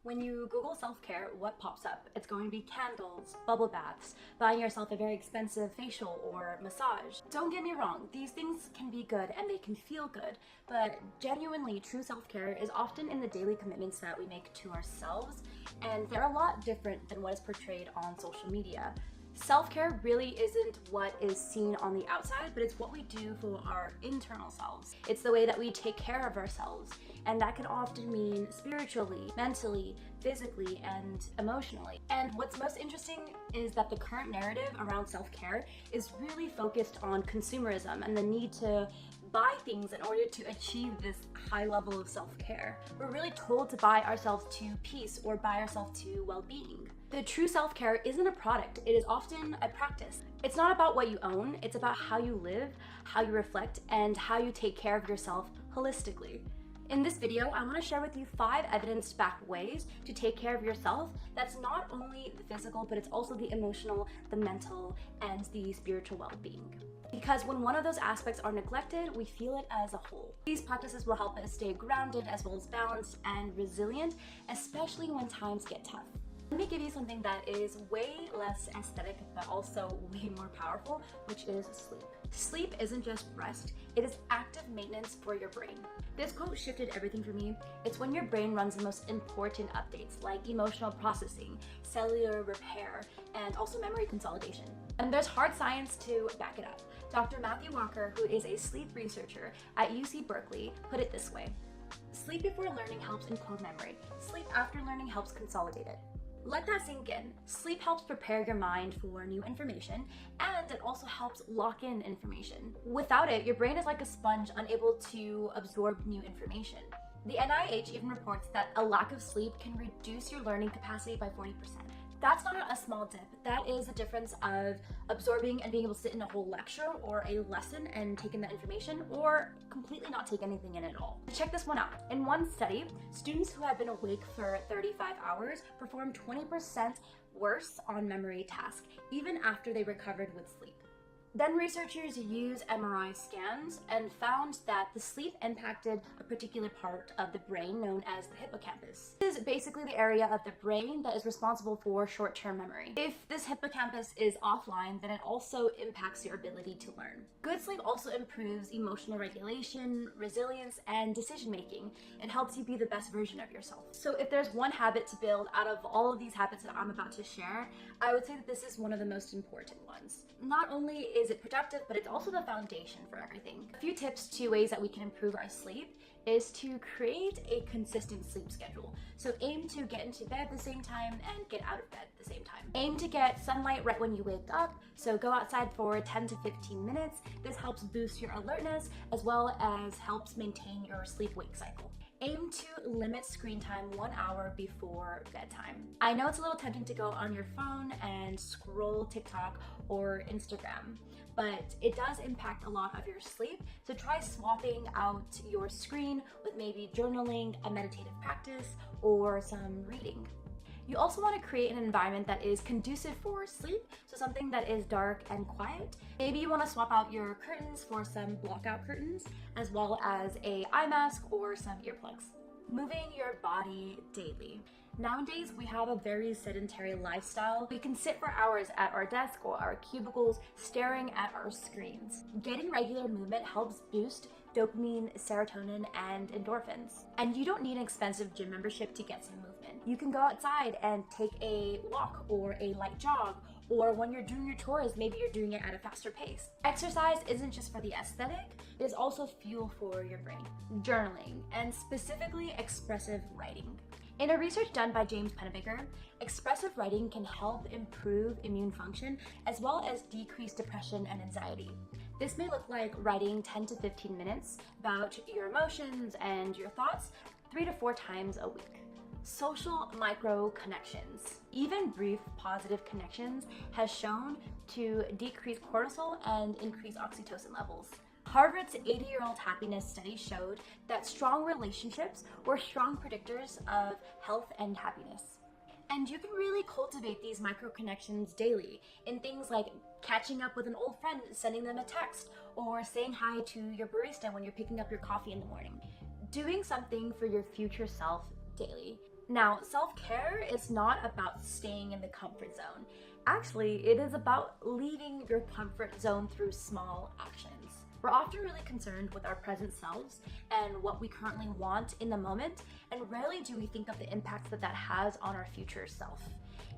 When you Google self-care, what pops up? It's going to be candles, bubble baths, buying yourself a very expensive facial or massage. Don't get me wrong, these things can be good and they can feel good, but genuinely true self-care is often in the daily commitments that we make to ourselves, and they're a lot different than what is portrayed on social media. Self-care really isn't what is seen on the outside, but it's what we do for our internal selves. It's the way that we take care of ourselves, and that can often mean spiritually, mentally, physically, and emotionally. And what's most interesting is that the current narrative around self-care is really focused on consumerism and the need to buy things in order to achieve this high level of self-care. We're really told to buy ourselves to peace or buy ourselves to well-being. The true self-care isn't a product, it is often a practice. It's not about what you own, it's about how you live, how you reflect, and how you take care of yourself holistically. In this video, I want to share with you 5 evidence-backed ways to take care of yourself that's not only the physical, but it's also the emotional, the mental, and the spiritual well-being. Because when one of those aspects are neglected, we feel it as a whole. These practices will help us stay grounded as well as balanced and resilient, especially when times get tough. Let me give you something that is way less aesthetic, but also way more powerful, which is sleep. Sleep isn't just rest, it is active maintenance for your brain. This quote shifted everything for me. It's when your brain runs the most important updates, like emotional processing, cellular repair, and also memory consolidation. And there's hard science to back it up. Dr. Matthew Walker, who is a sleep researcher at UC Berkeley, put it this way: sleep before learning helps encode memory. Sleep after learning helps consolidate it. Let that sink in. Sleep helps prepare your mind for new information, and it also helps lock in information. Without it, your brain is like a sponge, unable to absorb new information. The NIH even reports that a lack of sleep can reduce your learning capacity by 40%. That's not a small dip. That is the difference of absorbing and being able to sit in a whole lecture or a lesson and take in that information, or completely not take anything in at all. Check this one out. In one study, students who had been awake for 35 hours performed 20% worse on memory tasks, even after they recovered with sleep. Then researchers used MRI scans and found that the sleep impacted a particular part of the brain known as the hippocampus. This is basically the area of the brain that is responsible for short-term memory. If this hippocampus is offline, then it also impacts your ability to learn. Good sleep also improves emotional regulation, resilience, and decision-making. It helps you be the best version of yourself. So if there's one habit to build out of all of these habits that I'm about to share, I would say that this is one of the most important ones. Not only is it productive, but it's also the foundation for everything. A few tips to ways that we can improve our sleep is to create a consistent sleep schedule. So aim to get into bed at the same time and get out of bed at the same time. Aim to get sunlight right when you wake up, so go outside for 10 to 15 minutes. This helps boost your alertness as well as helps maintain your sleep-wake cycle. Aim to limit screen time 1 hour before bedtime. I know it's a little tempting to go on your phone and scroll TikTok or Instagram, but it does impact a lot of your sleep. So try swapping out your screen with maybe journaling, a meditative practice, or some reading. You also want to create an environment that is conducive for sleep, so something that is dark and quiet. Maybe you want to swap out your curtains for some blockout curtains, as well as an eye mask or some earplugs. Moving your body daily. Nowadays, we have a very sedentary lifestyle. We can sit for hours at our desk or our cubicles staring at our screens. Getting regular movement helps boost dopamine, serotonin, and endorphins. And you don't need an expensive gym membership to get some movement. You can go outside and take a walk or a light jog, or when you're doing your chores, maybe you're doing it at a faster pace. Exercise isn't just for the aesthetic, it is also fuel for your brain. Journaling, and specifically expressive writing. In a research done by James Pennebaker, expressive writing can help improve immune function as well as decrease depression and anxiety. This may look like writing 10 to 15 minutes about your emotions and your thoughts 3 to 4 times a week. Social micro connections. Even brief positive connections has shown to decrease cortisol and increase oxytocin levels. Harvard's 80-year-old happiness study showed that strong relationships were strong predictors of health and happiness. And you can really cultivate these micro connections daily in things like catching up with an old friend, sending them a text, or saying hi to your barista when you're picking up your coffee in the morning. Doing something for your future self daily. Now, self-care is not about staying in the comfort zone. Actually, it is about leaving your comfort zone through small actions. We're often really concerned with our present selves and what we currently want in the moment, and rarely do we think of the impacts that that has on our future self.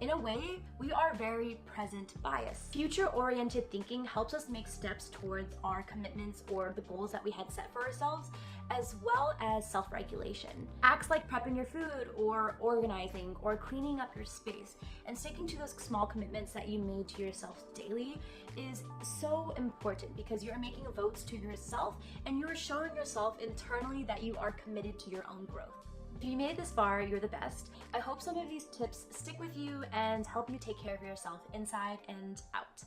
In a way, we are very present biased. Future-oriented thinking helps us make steps towards our commitments or the goals that we had set for ourselves, as well as self-regulation. Acts like prepping your food or organizing or cleaning up your space and sticking to those small commitments that you made to yourself daily is so important because you're making votes to yourself and you're showing yourself internally that you are committed to your own growth. If you made it this far, you're the best. I hope some of these tips stick with you and help you take care of yourself inside and out.